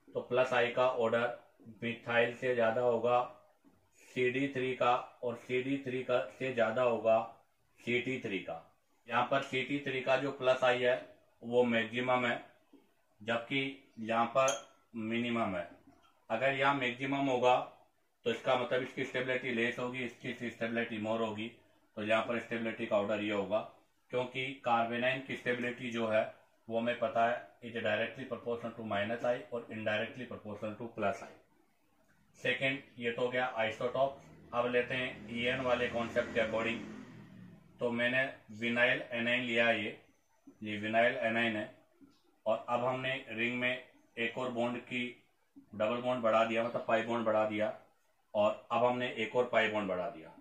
तो +I का ऑर्डर मिथाइल से ज्यादा होगा CD3 का, और CD3 का से ज्यादा होगा CT3 का। यहाँ पर CT3 का जो +I है वो मैक्सिमम है, जबकि यहाँ पर मिनिमम है। अगर यहाँ मैक्सिमम होगा तो इसका मतलब इसकी स्टेबिलिटी लेस होगी, इसकी स्टेबिलिटी मोर होगी। तो यहाँ पर स्टेबिलिटी का ऑर्डर ये होगा, क्योंकि कार्बेनाइन की स्टेबिलिटी जो है वो हमें पता है is directly proportional to -I और indirectly proportional to +I। Second, ये तो हो गया आइसोटॉप। अब लेते हैं EN वाले कॉन्सेप्ट के अकॉर्डिंग। तो मैंने विनाइल एनाइन लिया, ये विनाइल एनाइन है, और अब हमने रिंग में एक और बॉन्ड की डबल बॉन्ड बढ़ा दिया, मतलब पाई बॉन्ड बढ़ा दिया, और अब हमने एक और पाई बॉन्ड बढ़ा दिया।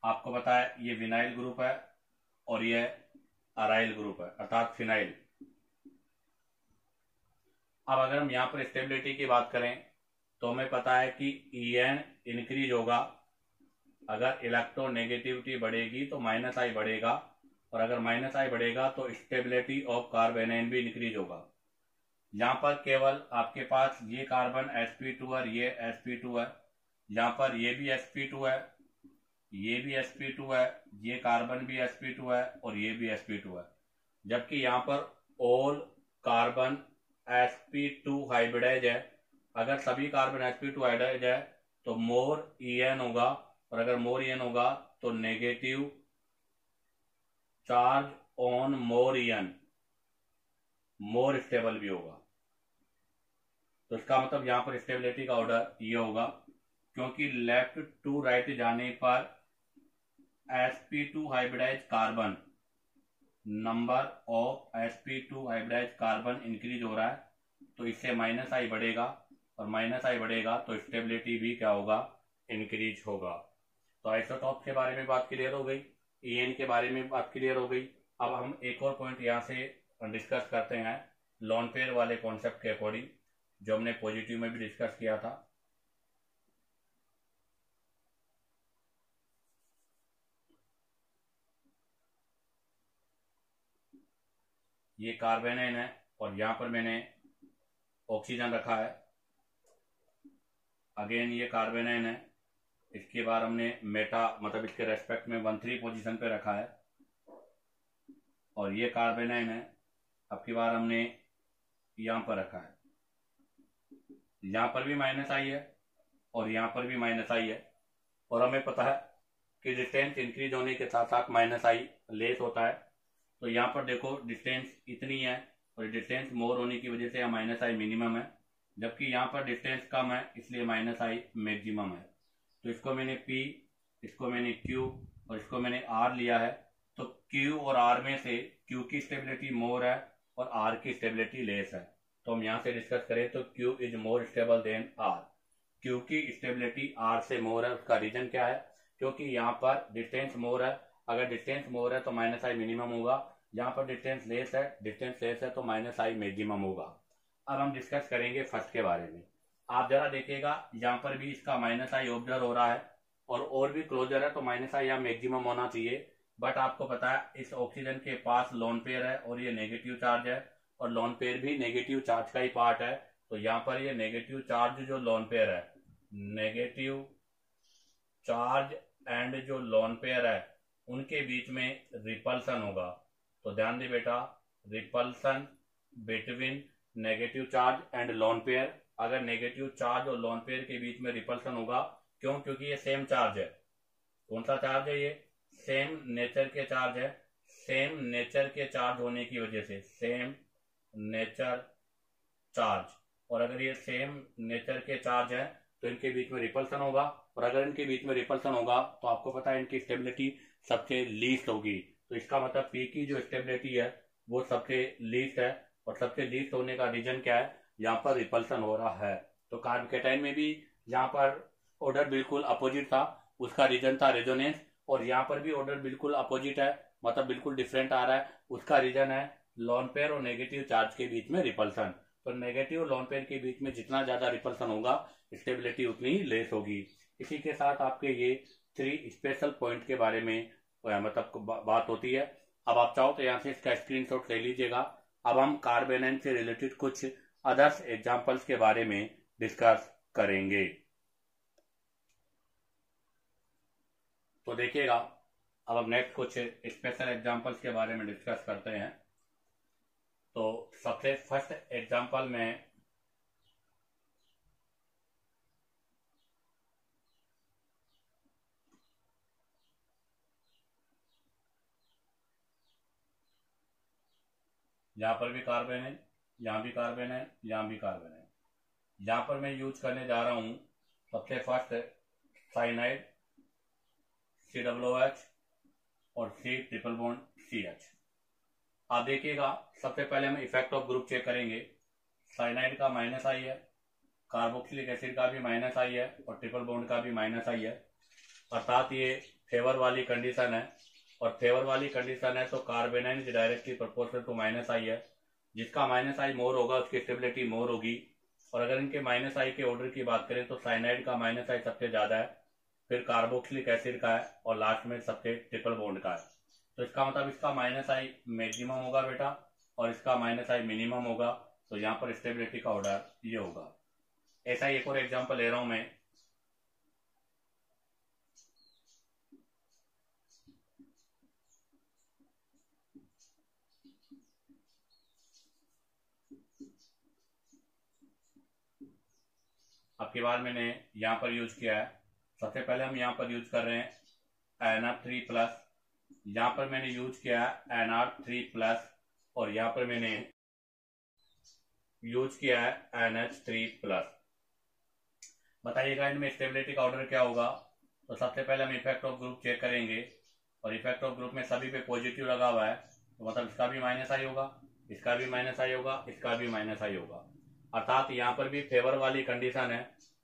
आपको पता है ये विनाइल ग्रुप है और ये अराइल ग्रुप है, अर्थात फिनाइल। अब अगर हम यहाँ पर स्टेबिलिटी की बात करें तो हमें पता है कि EN इंक्रीज होगा, अगर इलेक्ट्रोनेगेटिविटी बढ़ेगी तो -I बढ़ेगा, और अगर -I बढ़ेगा तो स्टेबिलिटी ऑफ कार्ब एनाइन भी इंक्रीज होगा। यहाँ पर केवल आपके पास ये कार्बन sp2 है, ये sp2 है, यहाँ पर ये भी sp2 है, ये भी sp2 है, ये कार्बन भी sp2 है, और ये भी sp2 है, जबकि यहाँ पर ऑल कार्बन sp2 हाइब्रिडाइज है। अगर सभी कार्बन sp2 हाइब्रिडाइज है तो मोर EN होगा, और अगर मोर EN होगा तो negative charge on more EN, more stable भी होगा। तो इसका मतलब यहाँ पर स्टेबिलिटी का ऑर्डर ये होगा, क्योंकि लेफ्ट टू राइट जाने पर sp2 hybridize carbon, number of sp2 hybridize carbon increase हो रहा है, तो इससे -I बढ़ेगा, और -I बढ़ेगा तो स्टेबिलिटी भी क्या होगा, इंक्रीज होगा। तो आइसोटॉप के बारे में बात क्लियर हो गई, EN के बारे में बात क्लियर हो गई। अब हम एक और पॉइंट यहाँ से डिस्कस करते हैं लॉन पेयर वाले कॉन्सेप्ट के अकॉर्डिंग, जो हमने पॉजिटिव में भी डिस्कस किया था। ये कार्बेनाइन है और यहाँ पर मैंने ऑक्सीजन रखा है। अगेन ये कार्बेनाइन है, इसके बाद हमने मेटा मतलब इसके रेस्पेक्ट में 1,3 पोजीशन पे रखा है। और ये कार्बेनाइन है, अब की बार हमने यहाँ पर रखा है। यहाँ पर भी माइनस आई है और यहाँ पर भी माइनस आई है। और हमें पता है कि डिस्टेंस इंक्रीज होने के साथ साथ माइनस आई लेस होता है। तो यहाँ पर देखो डिस्टेंस इतनी है और डिस्टेंस मोर होने की वजह से यहाँ माइनस आई मिनिमम है, जबकि यहाँ पर डिस्टेंस कम है इसलिए माइनस आई मैक्सिमम है। तो इसको मैंने P, इसको मैंने Q और इसको मैंने R लिया है। तो Q और R में से Q की स्टेबिलिटी मोर है और R की स्टेबिलिटी लेस है। तो हम यहाँ से डिस्कस करें तो Q is more stable then R। Q की स्टेबिलिटी R से मोर है, उसका रीजन क्या है? क्योंकि यहाँ पर डिस्टेंस मोर है, अगर डिस्टेंस मोर है तो माइनस आई मिनिमम होगा, यहाँ पर डिस्टेंस लेस है तो माइनस आई मैक्सिमम होगा। अब हम डिस्कस करेंगे फर्स्ट के बारे में। आप जरा देखिएगा यहाँ पर भी इसका माइनस आई ऑब्जर्व हो रहा है और भी क्लोजर है तो माइनस आई यहाँ मैक्सिमम होना चाहिए। बट आपको पता है इस ऑक्सीजन के पास लोन पेयर है और ये नेगेटिव चार्ज है और लोन पेयर भी नेगेटिव चार्ज का ही पार्ट है। तो यहाँ पर ये नेगेटिव चार्ज जो लोन पेयर है, नेगेटिव चार्ज एंड जो लोन पेयर है उनके बीच में रिपल्सन होगा। तो ध्यान दे बेटा, repulsion between negative charge and lone pair. अगर नेगेटिव चार्ज और लोन पेयर के बीच में रिपल्सन होगा, क्यों? क्योंकि ये सेम चार्ज है। कौन सा चार्ज है? ये सेम नेचर के चार्ज है। सेम नेचर के चार्ज होने की वजह से, सेम नेचर चार्ज, और अगर ये सेम नेचर के चार्ज है तो इनके बीच में रिपल्सन होगा। और अगर इनके बीच में रिपल्सन होगा तो आपको पता है इनकी स्टेबिलिटी सबसे लीस्ट होगी। तो इसका मतलब P की जो स्टेबिलिटी है वो सबसे लीस्ट है। और सबसे लीस्ट होने का रीजन क्या है? यहाँ पर रिपल्सन हो रहा है। तो कार्बोकेटाइन में भी यहाँ पर ऑर्डर बिल्कुल अपोजिट था, उसका रीजन था रेजोनेंस। और यहाँ पर भी ऑर्डर बिल्कुल अपोजिट है, मतलब बिल्कुल डिफरेंट आ रहा है, उसका रीजन है लोन पेयर और नेगेटिव चार्ज के बीच में रिपल्सन। तो नेगेटिव और लोन पेयर के बीच में जितना ज्यादा रिपल्सन होगा स्टेबिलिटी उतनी ही लेस होगी। इसी के साथ आपके ये 3 स्पेशल पॉइंट के बारे में मतलब बात होती है। अब आप चाहो तो यहाँ से इसका स्क्रीनशॉट ले लीजिएगा। अब हम कार्बेनाइन से रिलेटेड कुछ अदर्स एग्जांपल्स के बारे में डिस्कस करेंगे। तो देखिएगा, अब हम नेक्स्ट कुछ स्पेशल एग्जांपल्स के बारे में डिस्कस करते हैं। तो सबसे फर्स्ट एग्जांपल में यहाँ पर भी कार्बन है, यहाँ भी कार्बन है, यहाँ भी कार्बन है। यहाँ पर मैं यूज करने जा रहा हूं सबसे फर्स्ट साइनाइड COOH और C ट्रिपल बॉन्ड CH। आप देखिएगा, सबसे पहले हम इफेक्ट ऑफ ग्रुप चेक करेंगे। साइनाइड का माइनस आई है, कार्बोक्सिलिक एसिड का भी माइनस आई है और ट्रिपल बॉन्ड का भी माइनस आई है, अर्थात ये फेवर वाली कंडीशन है। और फेवर वाली कंडीशन है तो carbanion is directly proportional to minus I है। जिसका माइनस आई मोर होगा उसकी स्टेबिलिटी मोर होगी। और अगर इनके माइनस आई के ऑर्डर की बात करें तो साइनाइड का माइनस आई सबसे ज्यादा है, फिर कार्बोक्सिलिक एसिड का है और लास्ट में सबसे ट्रिपल बॉन्ड का है। तो इसका मतलब इसका माइनस आई मैक्सिमम होगा बेटा और इसका माइनस आई मिनिमम होगा। तो यहाँ पर स्टेबिलिटी का ऑर्डर ये होगा। ऐसा ही एक और एग्जांपल ले रहा हूं मैं। अब की बार मैंने यहाँ पर यूज किया है, सबसे पहले हम यहाँ पर यूज कर रहे हैं NR3+। यहाँ पर मैंने यूज किया है NR3+ और यहाँ पर मैंने यूज किया है NH3+। बताइएगा इनमें स्टेबिलिटी का ऑर्डर क्या होगा। तो सबसे पहले हम इफेक्ट ऑफ ग्रुप चेक करेंगे और इफेक्ट ऑफ ग्रुप में सभी पे पॉजिटिव लगा हुआ है, तो मतलब इसका भी माइनस आई होगा, इसका भी माइनस आई होगा, इसका भी माइनस आई होगा। अर्थात यहाँ पर भी फेवर वाली कंडीशन है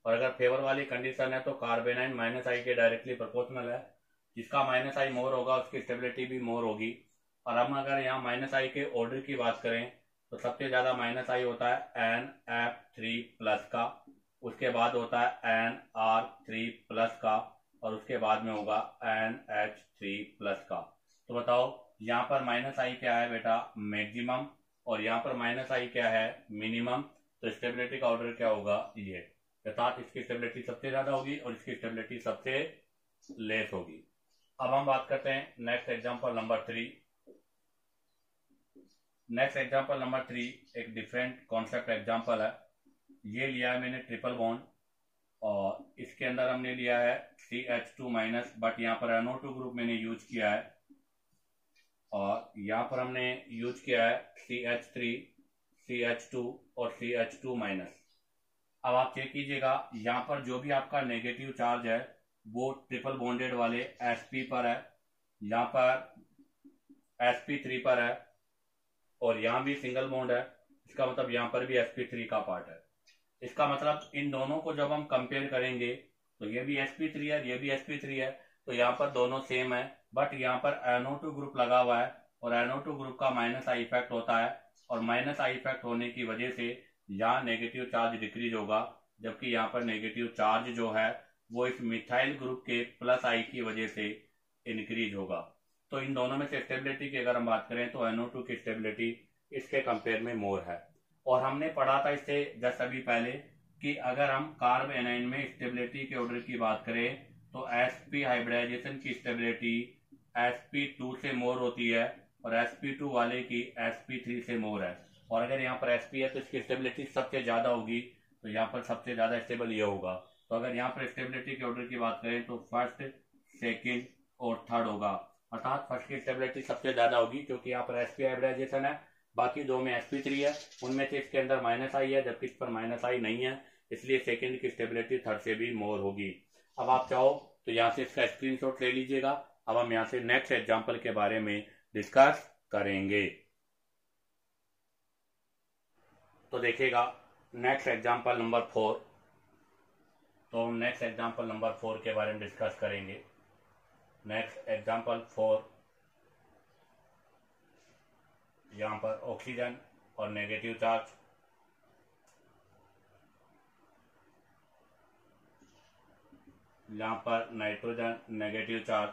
और अगर फेवर वाली कंडीशन है तो कार्बेनाइन माइनस आई के डायरेक्टली प्रोपोर्शनल है, जिसका माइनस आई मोर होगा उसकी स्टेबिलिटी भी मोर होगी। और हम अगर यहाँ माइनस आई के ऑर्डर की बात करें तो सबसे ज्यादा माइनस आई होता है NF3+ का, उसके बाद होता है NR3+ का, और उसके बाद में होगा NH3+ का। तो बताओ यहाँ पर माइनस आई क्या है बेटा, मैक्सिमम, और यहाँ पर माइनस आई क्या है, मिनिमम। तो स्टेबिलिटी का ऑर्डर क्या होगा, ये, अर्थात इसकी स्टेबिलिटी सबसे ज्यादा होगी और इसकी स्टेबिलिटी सबसे लेस होगी। अब हम बात करते हैं next example number 3। Next example number 3 एक डिफरेंट कॉन्सेप्ट एग्जांपल है। ये लिया है मैंने ट्रिपल बॉन्ड, और इसके अंदर हमने लिया है CH2-, बट यहाँ पर NO2 ग्रुप मैंने यूज किया है, और यहाँ पर हमने यूज किया है CH3, CH2 और CH2-। अब आप चेक कीजिएगा, यहाँ पर जो भी आपका नेगेटिव चार्ज है वो ट्रिपल बॉन्डेड वाले sp पर है, यहाँ पर sp3 पर है, और यहाँ भी सिंगल बॉन्ड है, इसका मतलब यहाँ पर भी sp3 का पार्ट है। इसका मतलब इन दोनों को जब हम कंपेयर करेंगे तो ये भी sp3 है, ये भी sp3 है, तो यहाँ पर दोनों सेम है, बट यहाँ पर NO2 ग्रुप लगा हुआ है, और NO2 ग्रुप का माइनस आई इफेक्ट होता है, और माइनस आई इफेक्ट होने की वजह से यहाँ नेगेटिव चार्ज डिक्रीज होगा, जबकि यहाँ पर नेगेटिव चार्ज जो है वो इस मिथाइल ग्रुप के प्लस आई की वजह से इंक्रीज होगा। तो इन दोनों में से स्टेबिलिटी की अगर हम बात करें तो NO2 की स्टेबिलिटी इसके कंपेयर में मोर है। और हमने पढ़ा था इससे जस्ट अभी पहले कि अगर हम कार्ब एनाइन में स्टेबिलिटी के ऑर्डर की बात करें तो sp हाइब्रिडाइजेशन की स्टेबिलिटी sp2 से मोर होती है, और sp2 वाले की sp3 से मोर है। और अगर यहाँ पर sp है तो इसकी स्टेबिलिटी सबसे ज्यादा होगी, तो यहाँ पर सबसे ज्यादा स्टेबल ये होगा। तो अगर यहाँ पर स्टेबिलिटी के ऑर्डर की बात करें तो फर्स्ट, सेकेंड और थर्ड होगा, अर्थात फर्स्ट की स्टेबिलिटी सबसे ज्यादा होगी क्योंकि यहाँ पर sp हाइब्रिडाइजेशन है, बाकी दो में sp3 है, उनमें से इसके अंदर माइनस आई है जबकि इस पर माइनस आई नहीं है, इसलिए सेकेंड की स्टेबिलिटी थर्ड से भी मोर होगी। अब आप चाहो तो यहाँ से इसका स्क्रीनशॉट ले लीजिएगा। अब हम यहाँ से नेक्स्ट एग्जांपल के बारे में डिस्कस करेंगे। तो देखिएगा नेक्स्ट एग्जांपल नंबर 4। तो हम नेक्स्ट एग्जांपल नंबर 4 के बारे में डिस्कस करेंगे। नेक्स्ट एग्जांपल 4, यहाँ पर ऑक्सीजन और नेगेटिव चार्ज, यहाँ पर नाइट्रोजन नेगेटिव चार्ज,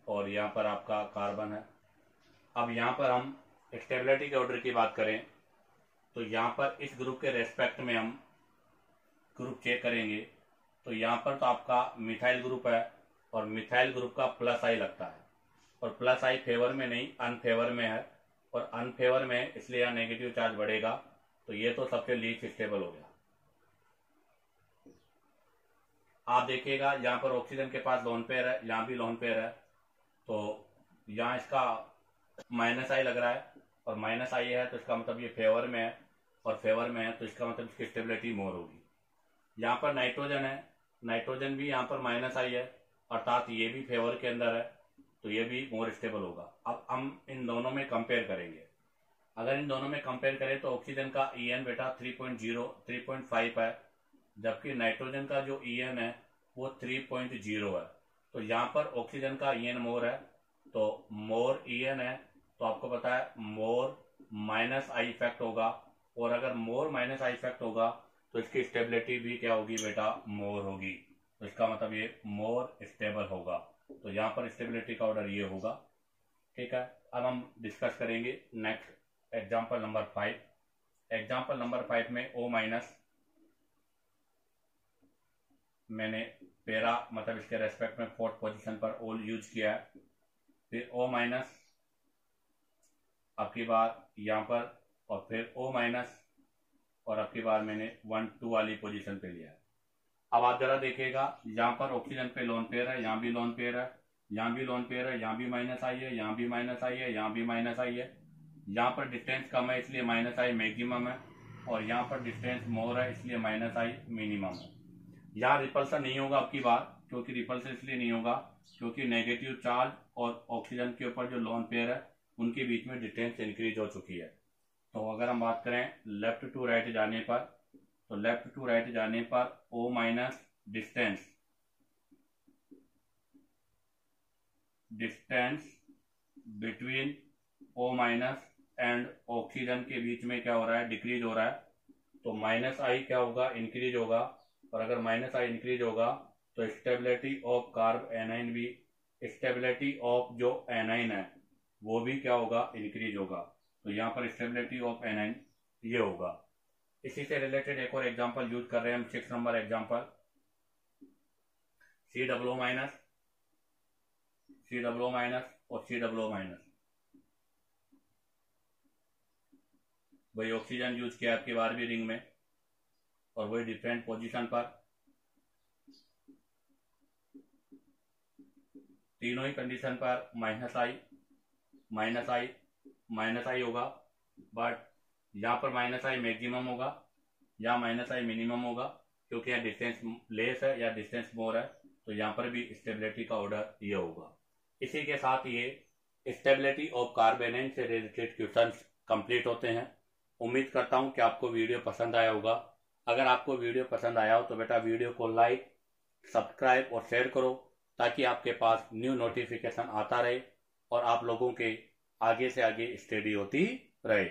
और यहाँ पर आपका कार्बन है। अब यहाँ पर हम स्टेबिलिटी के ऑर्डर की बात करें तो यहाँ पर इस ग्रुप के रेस्पेक्ट में हम ग्रुप चेक करेंगे, तो यहाँ पर तो आपका मिथाइल ग्रुप है, और मिथाइल ग्रुप का प्लस आई लगता है, और प्लस आई फेवर में नहीं अनफेवर में है, और अनफेवर में इसलिए यहाँ नेगेटिव चार्ज बढ़ेगा, तो ये तो सबसे लीस्ट स्टेबल हो गया। आप देखिएगा यहाँ पर ऑक्सीजन के पास लोन पेयर है, यहाँ भी लोन पेयर है, तो यहाँ इसका माइनस आई लग रहा है, और माइनस आई है तो इसका मतलब ये फेवर में है, और फेवर में है तो इसका मतलब इसकी स्टेबिलिटी मोर होगी। यहाँ पर नाइट्रोजन है, नाइट्रोजन भी यहाँ पर माइनस आई है, अर्थात ये भी फेवर के अंदर है, तो ये भी मोर स्टेबल होगा। अब हम इन दोनों में कंपेयर करेंगे। अगर इन दोनों में कंपेयर करें तो ऑक्सीजन का EN बेटा 3.5 है, जबकि नाइट्रोजन का जो EN है वो 3.0 है। तो यहाँ पर ऑक्सीजन का EN मोर है, तो मोर EN है, तो आपको पता है मोर माइनस आई इफेक्ट होगा, और अगर मोर माइनस आई इफेक्ट होगा तो इसकी स्टेबिलिटी भी क्या होगी बेटा, मोर होगी। तो इसका मतलब ये मोर स्टेबल होगा। तो यहाँ पर स्टेबिलिटी का ऑर्डर ये होगा। ठीक है, अब हम डिस्कस करेंगे next example number 5। Example number 5 में O- मैंने पेरा मतलब इसके रेस्पेक्ट में फोर्थ पोजीशन पर ओल यूज किया है, फिर O- अब की बार यहाँ पर, और फिर O-, और अब की बार मैंने 1-2 वाली पोजीशन पे लिया है। अब आप जरा देखिएगा, यहाँ पर ऑक्सीजन पे लोन पेयर है, यहाँ भी लोन पेयर है, यहाँ भी लोन पेयर है, यहाँ भी माइनस आई है, यहाँ भी माइनस आई है, यहाँ भी माइनस आई है। यहाँ पर डिस्टेंस कम है इसलिए माइनस आई मैक्सिमम है, और यहाँ पर डिस्टेंस मोर है इसलिए माइनस आई मिनिमम है। यहाँ रिपल्सन नहीं होगा अब की बार, क्योंकि रिपल्सन इसलिए नहीं होगा क्योंकि नेगेटिव चार्ज और ऑक्सीजन के ऊपर जो लोन पेयर है उनके बीच में डिस्टेंस इंक्रीज हो चुकी है। तो अगर हम बात करें लेफ्ट टू राइट जाने पर, तो लेफ्ट टू राइट जाने पर O minus distance between O minus and oxygen के बीच में क्या हो रहा है, डिक्रीज हो रहा है। तो माइनस आई क्या होगा, इंक्रीज होगा। और अगर माइनस आई इंक्रीज होगा तो स्टेबिलिटी ऑफ कार्ब एनाइन भी, स्टेबिलिटी ऑफ जो एनाइन है वो भी क्या होगा, इंक्रीज होगा। तो यहाँ पर स्टेबिलिटी ऑफ एनाइन ये होगा। इसी से रिलेटेड एक और एग्जांपल यूज कर रहे हैं हम, 6 नंबर एग्जांपल, COO माइनस और COO माइनस। वही ऑक्सीजन यूज किया आपकी बारहवीं रिंग में और वही डिफरेंट पोजीशन पर, तीनों ही कंडीशन पर माइनस आई होगा। बट यहाँ पर माइनस आई मैक्सिमम होगा या माइनस आई मिनिमम होगा, क्योंकि यहाँ डिस्टेंस लेस है या डिस्टेंस मोर है। तो यहाँ पर भी स्टेबिलिटी का ऑर्डर ये होगा। इसी के साथ ये स्टेबिलिटी ऑफ कार्बेनाइन से रिलेटेड क्वेश्चंस कंप्लीट होते हैं। उम्मीद करता हूँ कि आपको वीडियो पसंद आया होगा। अगर आपको वीडियो पसंद आया हो तो बेटा वीडियो को लाइक, सब्सक्राइब और शेयर करो, ताकि आपके पास न्यू नोटिफिकेशन आता रहे और आप लोगों के आगे से आगे स्टडी होती रहे।